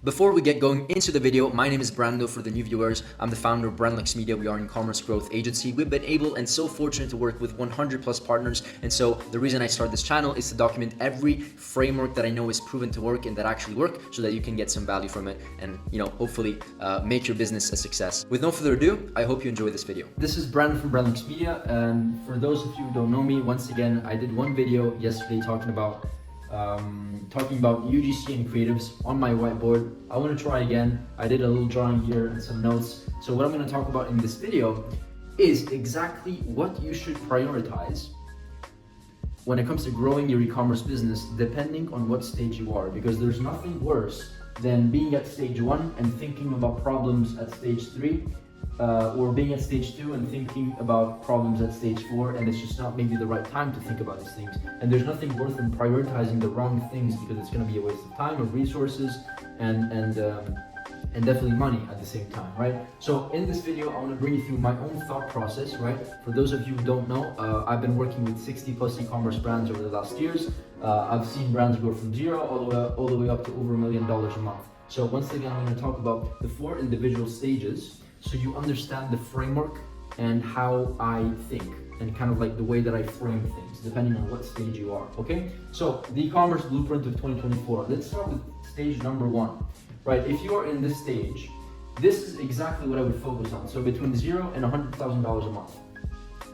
Before we get going into the video, my name is Brando for the new viewers. I'm the founder of Brandlux Media. We are an e-commerce growth agency. We've been able and so fortunate to work with 100 plus partners. And so the reason I started this channel is to document every framework that I know is proven to work and that actually work so that you can get some value from it and, hopefully make your business a success. With no further ado, I hope you enjoy this video. This is Brandon from Brandlux Media. And for those of you who don't know me, once again, I did one video yesterday talking about UGC and creatives on my whiteboard. I want to try again. I did a little drawing here and some notes. So what I'm going to talk about in this video is exactly what you should prioritize when it comes to growing your e-commerce business, depending on what stage you are, because there's nothing worse than being at stage 1 and thinking about problems at stage 3, or being at stage 2 and thinking about problems at stage 4, and it's just not maybe the right time to think about these things. And there's nothing worse than prioritizing the wrong things, because it's going to be a waste of time, of resources, and definitely money at the same time, right? So in this video, I want to bring you through my own thought process, right? For those of you who don't know, I've been working with 60 plus e-commerce brands over the last years. I've seen brands go from zero all the way up to over $1 million a month. So once again, I'm going to talk about the 4 individual stages, so you understand the framework and how I think and kind of like the way that I frame things depending on what stage you are, okay? So the e-commerce blueprint of 2024. Let's start with stage number 1, right? If you are in this stage, this is exactly what I would focus on. So between $0 and $100,000 a month,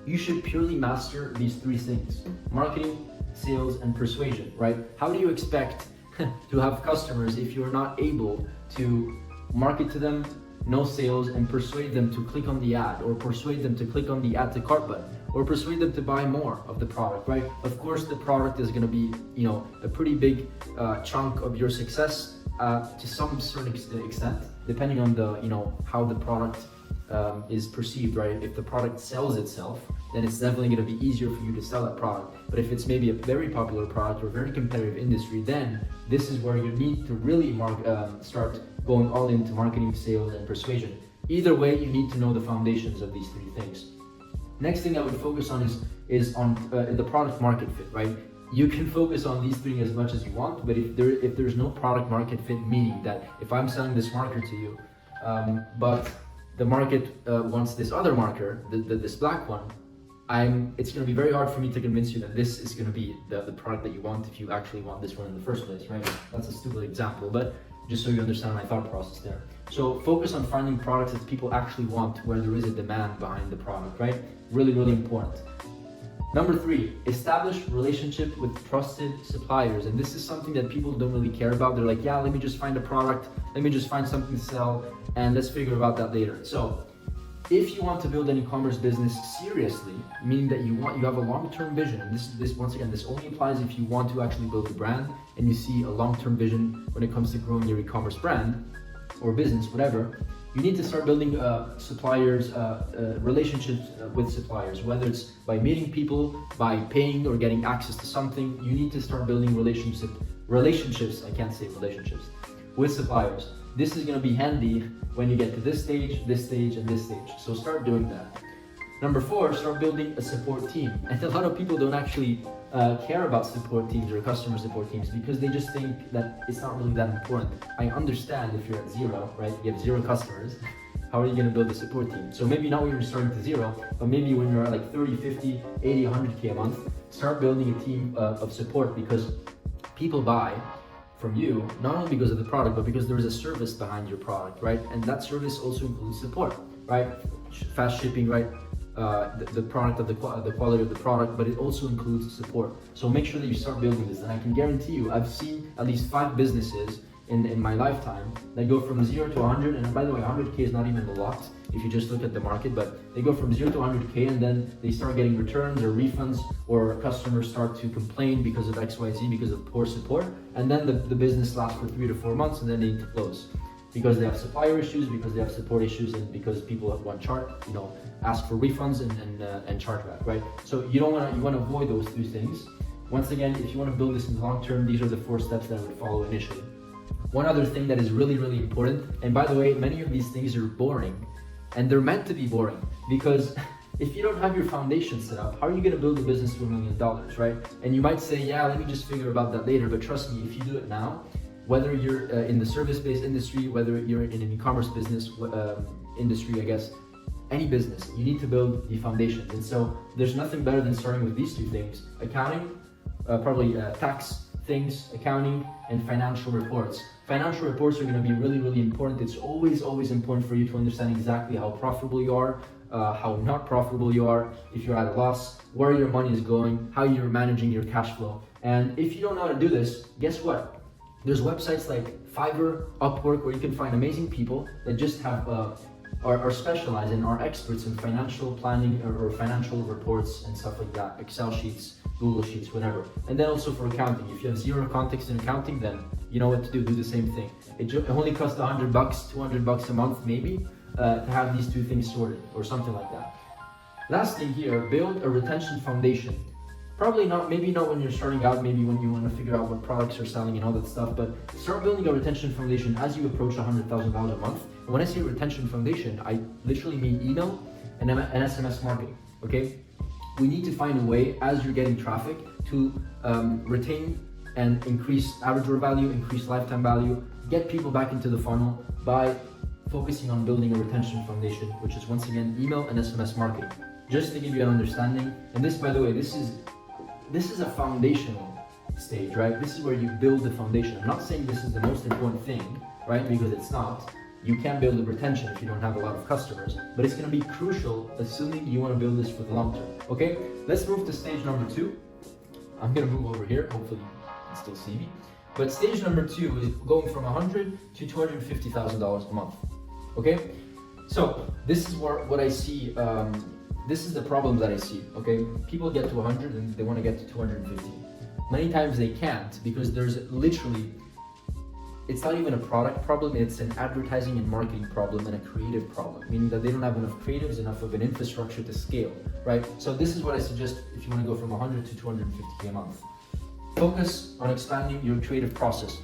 you should purely master these 3 things: marketing, sales, and persuasion, right? How do you expect to have customers if you're not able to market to them, no sales, and persuade them to click on the ad, or persuade them to click on the add to cart button, or persuade them to buy more of the product, right? Of course, the product is going to be, a pretty big chunk of your success to some certain extent, depending on the, how the product is perceived, right? If the product sells itself, then it's definitely going to be easier for you to sell that product. But if it's maybe a very popular product or a very competitive industry, then this is where you need to really start going all into marketing, sales, and persuasion. Either way, you need to know the foundations of these 3 things. Next thing I would focus on is on the product market fit, right? You can focus on these 3 as much as you want, but if there's no product market fit, meaning that if I'm selling this marker to you, but the market wants this other marker, this black one, it's going to be very hard for me to convince you that this is going to be the product that you want if you actually want this one in the first place, right? That's a stupid example, but just so you understand my thought process there. So focus on finding products that people actually want, where there is a demand behind the product, right? Really, really important. Number 3, establish relationship with trusted suppliers. And this is something that people don't really care about. They're like, yeah, let me just find a product, let me just find something to sell, and let's figure about that later. So if you want to build an e-commerce business seriously, meaning that you have a long-term vision, and this once again, this only applies if you want to actually build a brand and you see a long-term vision when it comes to growing your e-commerce brand or business, whatever, you need to start building relationships with suppliers, whether it's by meeting people, by paying or getting access to something. You need to start building relationships, I can't say relationships, with suppliers. This is going to be handy when you get to this stage, and this stage. So start doing that. Number 4, start building a support team. And a lot of people don't actually care about support teams or customer support teams because they just think that it's not really that important. I understand if you're at 0, right? You have 0 customers. How are you going to build a support team? So maybe not when you're starting to 0, but maybe when you're at like 30, 50, 80, 100K a month, start building a team of support, because people buy from you not only because of the product, but because there is a service behind your product, right? And that service also includes support, right? Fast shipping, right? The product of the quality of the product, but it also includes support. So make sure that you start building this, and I can guarantee you, I've seen at least 5 businesses in my lifetime that go from 0 to 100, and by the way, 100K is not even a lot if you just look at the market, but they go from 0 to 100K, and then they start getting returns or refunds, or customers start to complain because of XYZ, because of poor support, and then the business lasts for 3 to 4 months, and then they need to close because they have supplier issues, because they have support issues, and because people want ask for refunds and chargeback, right? So you want to avoid those 2 things. Once again, if you want to build this in the long term, these are the 4 steps that I would follow initially. One other thing that is really, really important, and by the way, many of these things are boring, and they're meant to be boring, because if you don't have your foundation set up, how are you going to build a business to $1 million, right? And you might say, yeah, let me just figure about that later, but trust me, if you do it now, whether you're in the service-based industry, whether you're in an e-commerce business industry, I guess, any business, you need to build the foundations. And so there's nothing better than starting with these two things: accounting, probably tax things, accounting, and financial reports. Financial reports are going to be really, really important. It's always important for you to understand exactly how profitable you are, how not profitable you are, if you're at a loss, where your money is going, how you're managing your cash flow. And if you don't know how to do this, guess what? There's websites like Fiverr, Upwork, where you can find amazing people that just have are specialized and are experts in financial planning or financial reports and stuff like that, Excel sheets, Google Sheets, whatever. And then also for accounting, if you have zero context in accounting, then you know what to do the same thing. It only costs $100, $200 a month maybe to have these two things sorted or something like that. Last thing here, build a retention foundation. Probably not, maybe not when you're starting out, maybe when you want to figure out what products you're selling and all that stuff, but start building a retention foundation as you approach $100,000 a month. And when I say retention foundation, I literally mean email and SMS marketing, okay? We need to find a way, as you're getting traffic, to retain and increase average order value, increase lifetime value, get people back into the funnel by focusing on building a retention foundation, which is once again email and SMS marketing. Just to give you an understanding, and this, by the way, this is a foundational stage, right? This is where you build the foundation. I'm not saying this is the most important thing, right? Because it's not. You can build a retention if you don't have a lot of customers, but it's going to be crucial assuming you want to build this for the long term. Okay, let's move to stage number 2. I'm going to move over here. Hopefully you can still see me. But stage number 2 is going from $100,000 to $250,000 a month. Okay, so this is what I see. This is the problem that I see. Okay, people get to 100 and they want to get to 250. Many times they can't because there's literally, it's not even a product problem, it's an advertising and marketing problem and a creative problem, meaning that they don't have enough creatives, enough of an infrastructure to scale, right? So this is what I suggest if you want to go from 100 to 250K a month. Focus on expanding your creative process.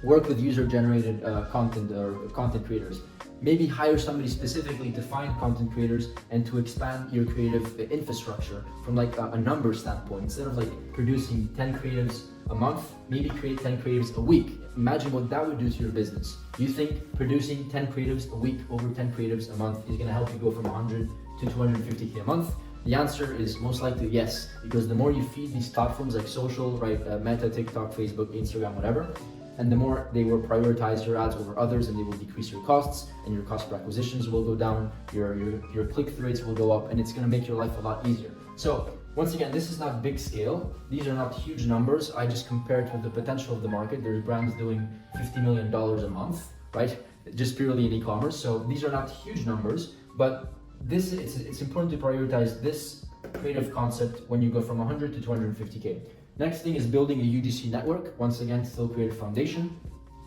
Work with user-generated content or content creators. Maybe hire somebody specifically to find content creators and to expand your creative infrastructure from like a number standpoint. Instead of like producing 10 creatives a month, maybe create 10 creatives a week. Imagine what that would do to your business. Do you think producing 10 creatives a week over 10 creatives a month is going to help you go from 100 to 250K a month? The answer is most likely yes, because the more you feed these platforms like social, right, Meta, TikTok, Facebook, Instagram, whatever, and the more they will prioritize your ads over others, and they will decrease your costs, and your cost per acquisitions will go down, your click-through rates will go up, and it's going to make your life a lot easier. So once again, this is not big scale. These are not huge numbers. I just compared with the potential of the market. There's brands doing $50 million a month, right? Just purely in e-commerce. So these are not huge numbers, but it's important to prioritize this creative concept when you go from 100 to 250K. Next thing is building a UGC network. Once again, still create a foundation.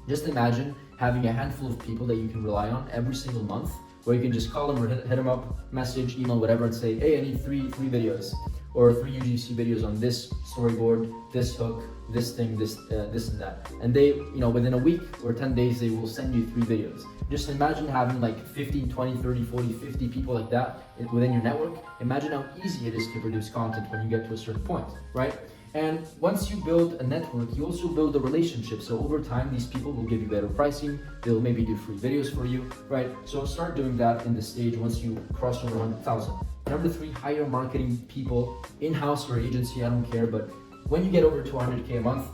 Just imagine having a handful of people that you can rely on every single month, where you can just call them or hit them up, message, email, whatever, and say, hey, I need three videos or 3 UGC videos on this storyboard, this hook, this thing, this and that. And they, within a week or 10 days, they will send you 3 videos. Just imagine having like 15, 20, 30, 40, 50 people like that within your network. Imagine how easy it is to produce content when you get to a certain point, right? And once you build a network, you also build a relationship. So over time, these people will give you better pricing. They'll maybe do free videos for you, right? So start doing that in the stage once you cross over 100,000. Number 3, hire marketing people, in-house or agency, I don't care. But when you get over 200K a month,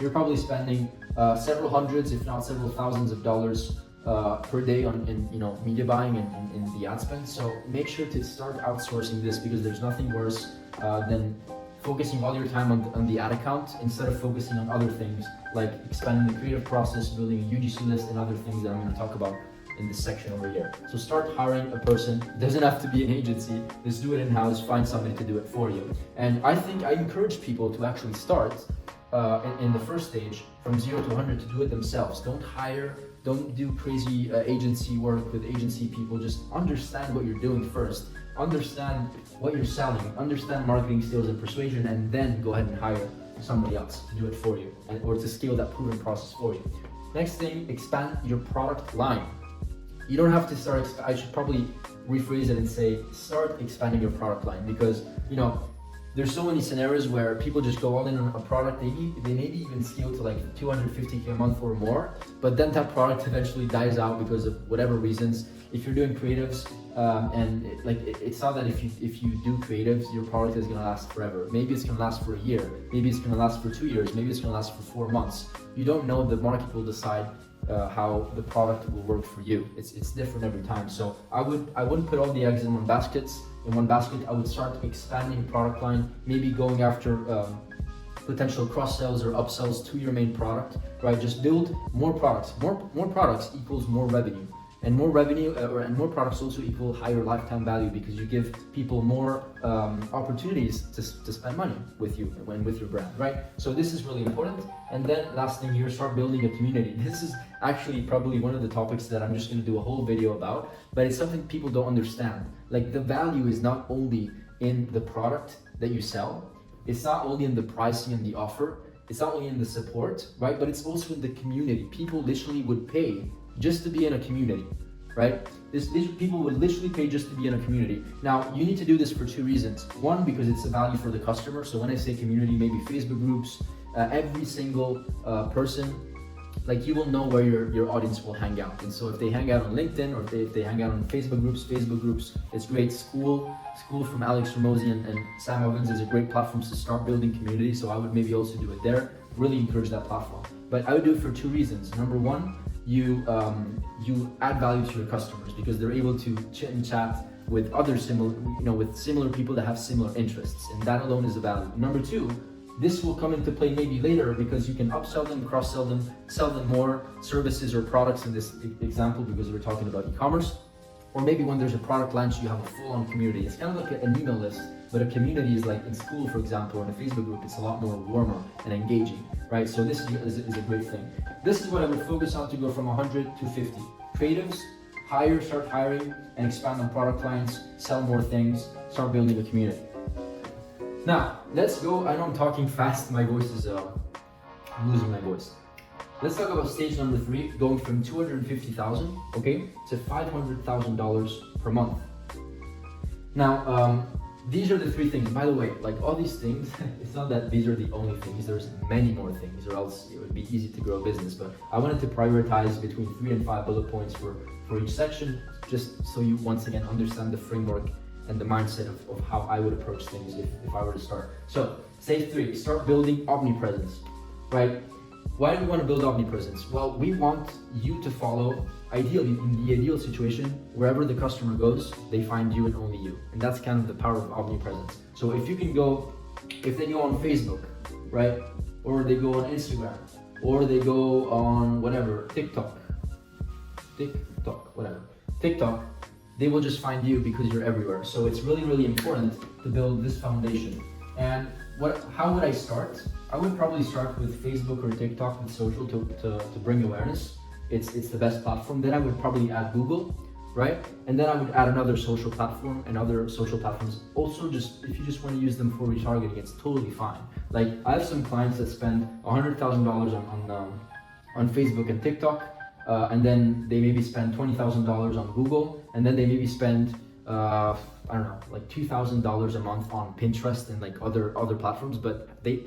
you're probably spending several hundreds, if not several thousands of dollars per day on media buying and in the ad spend. So make sure to start outsourcing this, because there's nothing worse than focusing all your time on the ad account instead of focusing on other things like expanding the creative process, building a UGC list, and other things that I'm going to talk about in this section over here. So start hiring a person. It doesn't have to be an agency. Just do it in-house. Find somebody to do it for you. And I encourage people to actually start in the first stage from 0 to 100 to do it themselves. Don't do crazy agency work with agency people. Just understand what you're doing first. Understand what you're selling, understand marketing, sales, and persuasion, and then go ahead and hire somebody else to do it for you, or to scale that proven process for you. Next thing, expand your product line. You don't have to start, I should probably rephrase it and say, start expanding your product line, because there's so many scenarios where people just go all in on a product. They maybe even scale to like 250K a month or more, but then that product eventually dies out because of whatever reasons. If you're doing creatives, it's not that if you do creatives, your product is gonna last forever. Maybe it's gonna last for a year. Maybe it's gonna last for 2 years. Maybe it's gonna last for 4 months. You don't know. The market will decide how the product will work for you. It's different every time. So I wouldn't put all the eggs in one basket. I would start expanding product line, maybe going after potential cross sells or upsells to your main product, right? Just build more products. More products equals more revenue. And more revenue and more products also equal higher lifetime value, because you give people more opportunities to spend money with you and with your brand, right? So this is really important. And then last thing here, start building a community. This is actually probably one of the topics that I'm just going to do a whole video about, but it's something people don't understand. Like, the value is not only in the product that you sell, it's not only in the pricing and the offer, it's not only in the support, right? But it's also in the community. People literally would pay just to be in a community, right? These people would literally pay just to be in a community. Now, you need to do this for 2 reasons. One, because it's a value for the customer. So when I say community, maybe Facebook groups, every single person, like, you will know where your audience will hang out. And so if they hang out on LinkedIn, or if they hang out on Facebook groups, it's great. School from Alex Ramosi and Sam Ovens is a great platform to start building community. So I would maybe also do it there. Really encourage that platform. But I would do it for 2 reasons. Number one, you add value to your customers, because they're able to chit and chat with other similar people that have similar interests, and that alone is a value. Number two, this will come into play maybe later, because you can upsell them, cross-sell them, sell them more services or products in this example, because we're talking about e-commerce. Or maybe when there's a product launch, you have a full-on community. It's kind of like an email list, but a community is like in school, for example, or in a Facebook group, it's a lot more warmer and engaging, right? So this is a great thing. This is what I would focus on to go from 100 to 50. Creatives, start hiring and expand on product lines, sell more things, start building a community. Now, let's go. I know I'm talking fast, my voice is, I'm losing my voice. Let's talk about stage number 3, going from $250,000, okay, to $500,000 per month. Now, these are the 3 things. By the way, like, all these things, it's not that these are the only things. There's many more things, or else it would be easy to grow a business. But I wanted to prioritize between 3 and 5 bullet points for each section, just so you once again understand the framework and the mindset of how I would approach things if I were to start. So, stage 3, start building omnipresence, right? Why do we want to build omnipresence? Well, we want you to follow, ideally, in the ideal situation, wherever the customer goes, they find you and only you. And that's kind of the power of omnipresence. So if they go on Facebook, right? Or they go on Instagram, or they go on whatever, TikTok, they will just find you because you're everywhere. So it's really, really important to build this foundation. And how would I start? I would probably start with Facebook or TikTok with social to bring awareness. It's the best platform. Then I would probably add Google, right? And then I would add another social platform and other social platforms. Also, if you just want to use them for retargeting, it's totally fine. Like, I have some clients that spend $100,000 on Facebook and TikTok, and then they maybe spend $20,000 on Google, and then they maybe spend I don't know, like $2,000 a month on Pinterest and like other platforms. But the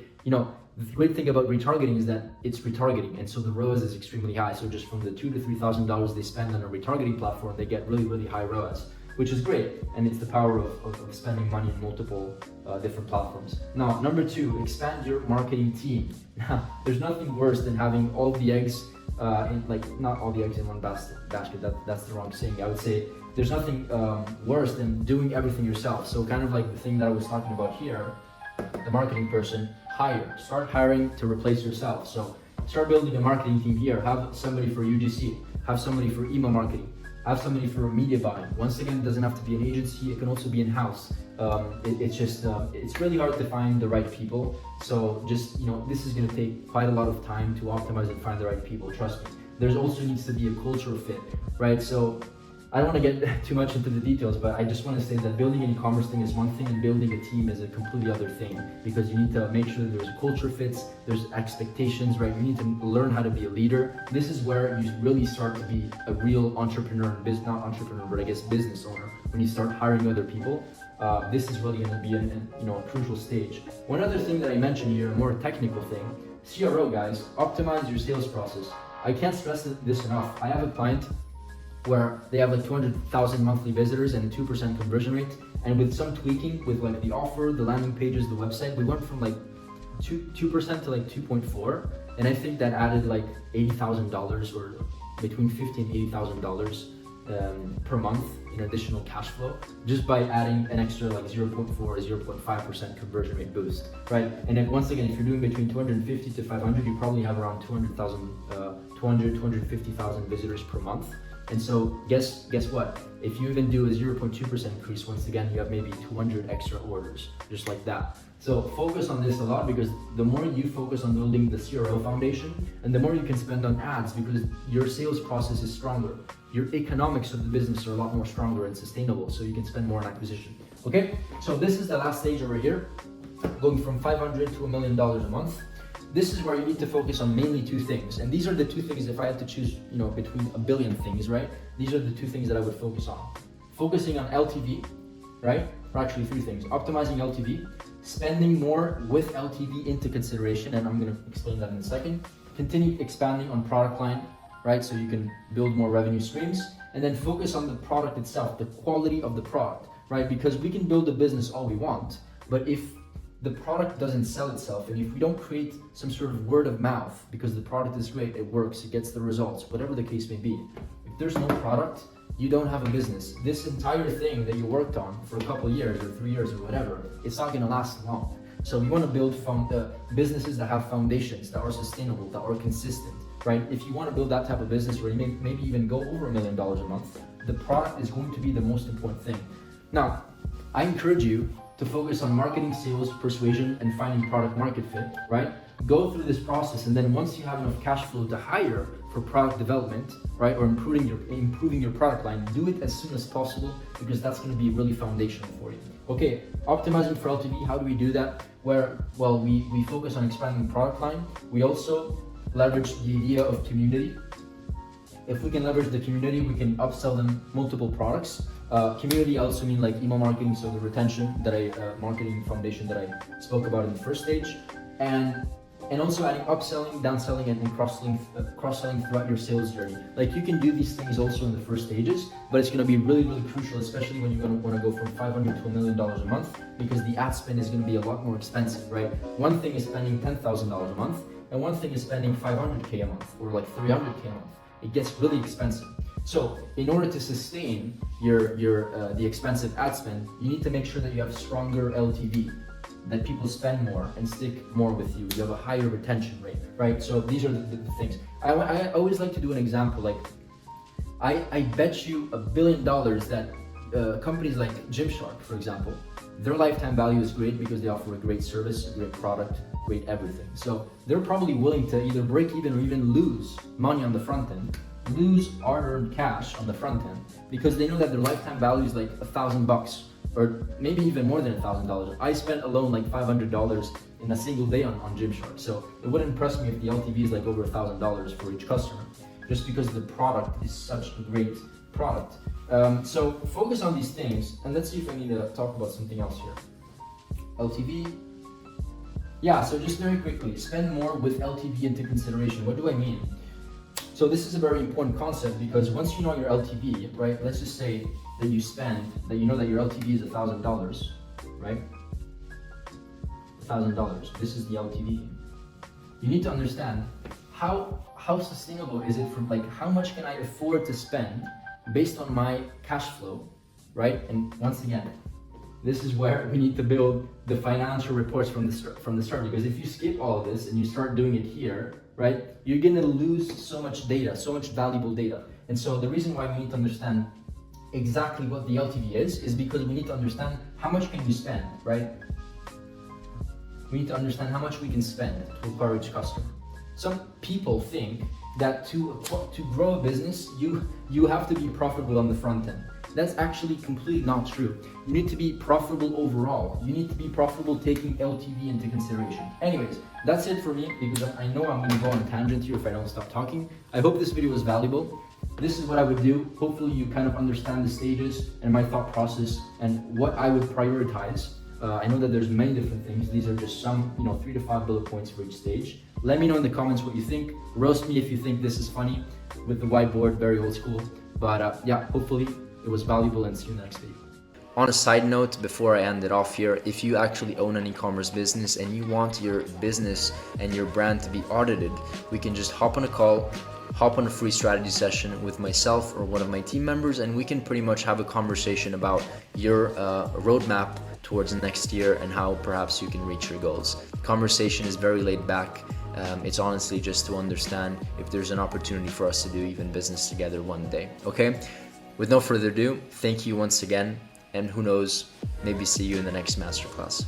great thing about retargeting is that it's retargeting, and so the ROAS is extremely high. So just from the $2,000 to $3,000 they spend on a retargeting platform, they get really, really high ROAS, which is great. And it's the power of spending money in multiple different platforms. Now, number 2, expand your marketing team. Now, there's nothing worse than having all the eggs not all the eggs in one basket. That's the wrong saying. I would say there's nothing worse than doing everything yourself. So kind of like the thing that I was talking about here, the marketing person, start hiring to replace yourself. So start building a marketing team here. Have somebody for UGC, have somebody for email marketing, have somebody for media buying. Once again, it doesn't have to be an agency, it can also be in-house. It's really hard to find the right people. So just, this is gonna take quite a lot of time to optimize and find the right people, trust me. There's also needs to be a cultural fit, right? So I don't want to get too much into the details, but I just want to say that building an e-commerce thing is one thing and building a team is a completely other thing, because you need to make sure that there's culture fits, there's expectations, right? You need to learn how to be a leader. This is where you really start to be a real entrepreneur, not entrepreneur, but I guess business owner, when you start hiring other people. this is really going to be a crucial stage. One other thing that I mentioned here, a more technical thing, CRO guys, optimize your sales process. I can't stress this enough. I have a client where they have like 200,000 monthly visitors and a 2% conversion rate. And with some tweaking with like the offer, the landing pages, the website, we went from like 2% to like 2.4. And I think that added like $80,000 or between $50,000 and $80,000 per month in additional cash flow, just by adding an extra like 0.4 or 0.5% conversion rate boost, right? And then once again, if you're doing between 250 to 500, you probably have around 250,000 visitors per month. And so guess what? If you even do a 0.2% increase, once again, you have maybe 200 extra orders, just like that. So focus on this a lot, because the more you focus on building the CRO foundation, and the more you can spend on ads, because your sales process is stronger. Your economics of the business are a lot more stronger and sustainable, so you can spend more on acquisition. Okay, so this is the last stage over here, going from 500 to $1 million a month. This is where you need to focus on mainly two things. And these are the two things, if I had to choose, between a billion things, right? These are the two things that I would focus on. Focusing on LTV, right? Or actually three things. Optimizing LTV, spending more with LTV into consideration, and I'm gonna explain that in a second. Continue expanding on product line, right? So you can build more revenue streams, and then focus on the product itself, the quality of the product, right? Because we can build a business all we want, but if the product doesn't sell itself, and if we don't create some sort of word of mouth, because the product is great, it works, it gets the results, whatever the case may be, if there's no product, you don't have a business. This entire thing that you worked on for a couple of years or 3 years or whatever, it's not gonna last long. So we wanna build businesses that have foundations, that are sustainable, that are consistent, right? If you wanna build that type of business where you maybe even go over $1 million a month, the product is going to be the most important thing. Now, I encourage you to focus on marketing, sales, persuasion, and finding product market fit, right? Go through this process, and then once you have enough cash flow to hire for product development, right, or improving your product line, do it as soon as possible, because that's going to be really foundational for you. Okay, optimizing for LTV, how do we do that? We focus on expanding the product line. We also leverage the idea of community. If we can leverage the community, we can upsell them multiple products. Community also mean like email marketing, so the retention that marketing foundation that I spoke about in the first stage, and also adding upselling, downselling, and cross-selling throughout your sales journey. Like you can do these things also in the first stages, but it's going to be really, really crucial, especially when you're going to want to go from 500 to $1 million a month, because the ad spend is going to be a lot more expensive, right? One thing is spending $10,000 a month, and one thing is spending 500K a month or like 300K a month. It gets really expensive. So in order to sustain the expensive ad spend, you need to make sure that you have stronger LTV, that people spend more and stick more with you. You have a higher retention rate, right? So these are the things. I always like to do an example. Like I bet you $1 billion that companies like Gymshark, for example, their lifetime value is great because they offer a great service, a great product, great everything. So they're probably willing to either break even or even lose money on the front end, lose hard-earned cash on the front end, because they know that their lifetime value is like $1,000 or maybe even more than $1,000. I spent alone like $500 in a single day on Gymshark. So it wouldn't impress me if the LTV is like over $1,000 for each customer, just because the product is such a great product. So focus on these things, and let's see if I need to talk about something else here. LTV. Yeah, so just very quickly, spend more with LTV into consideration. What do I mean? So this is a very important concept, because once you know your LTV, right? Let's just say that you know that your LTV is $1,000, right? $1,000. This is the LTV. You need to understand how sustainable is it, from like how much can I afford to spend based on my cash flow, right? And once again, this is where we need to build the financial reports from the start, because if you skip all of this and you start doing it here, right, you're gonna lose so much data, so much valuable data. And so the reason why we need to understand exactly what the LTV is because we need to understand how much can you spend, right? We need to understand how much we can spend to acquire each customer. Some people think that to grow a business, you have to be profitable on the front end. That's actually completely not true. You need to be profitable overall. You need to be profitable taking LTV into consideration. Anyways, that's it for me, because I know I'm going to go on a tangent here if I don't stop talking. I hope this video was valuable. this is what I would do. Hopefully you kind of understand the stages and my thought process and what I would prioritize. I know that there's many different things. These are just some, 3 to 5 bullet points for each stage. Let me know in the comments what you think. Roast me if you think this is funny with the whiteboard, very old school. But yeah, hopefully it was valuable, and see you in the next video. On a side note, before I end it off here, if you actually own an e-commerce business and you want your business and your brand to be audited, we can just hop on a call, hop on a free strategy session with myself or one of my team members, and we can pretty much have a conversation about your roadmap towards next year and how perhaps you can reach your goals. The conversation is very laid back. It's honestly just to understand if there's an opportunity for us to do even business together one day. Okay? With no further ado, thank you once again, and who knows, maybe see you in the next masterclass.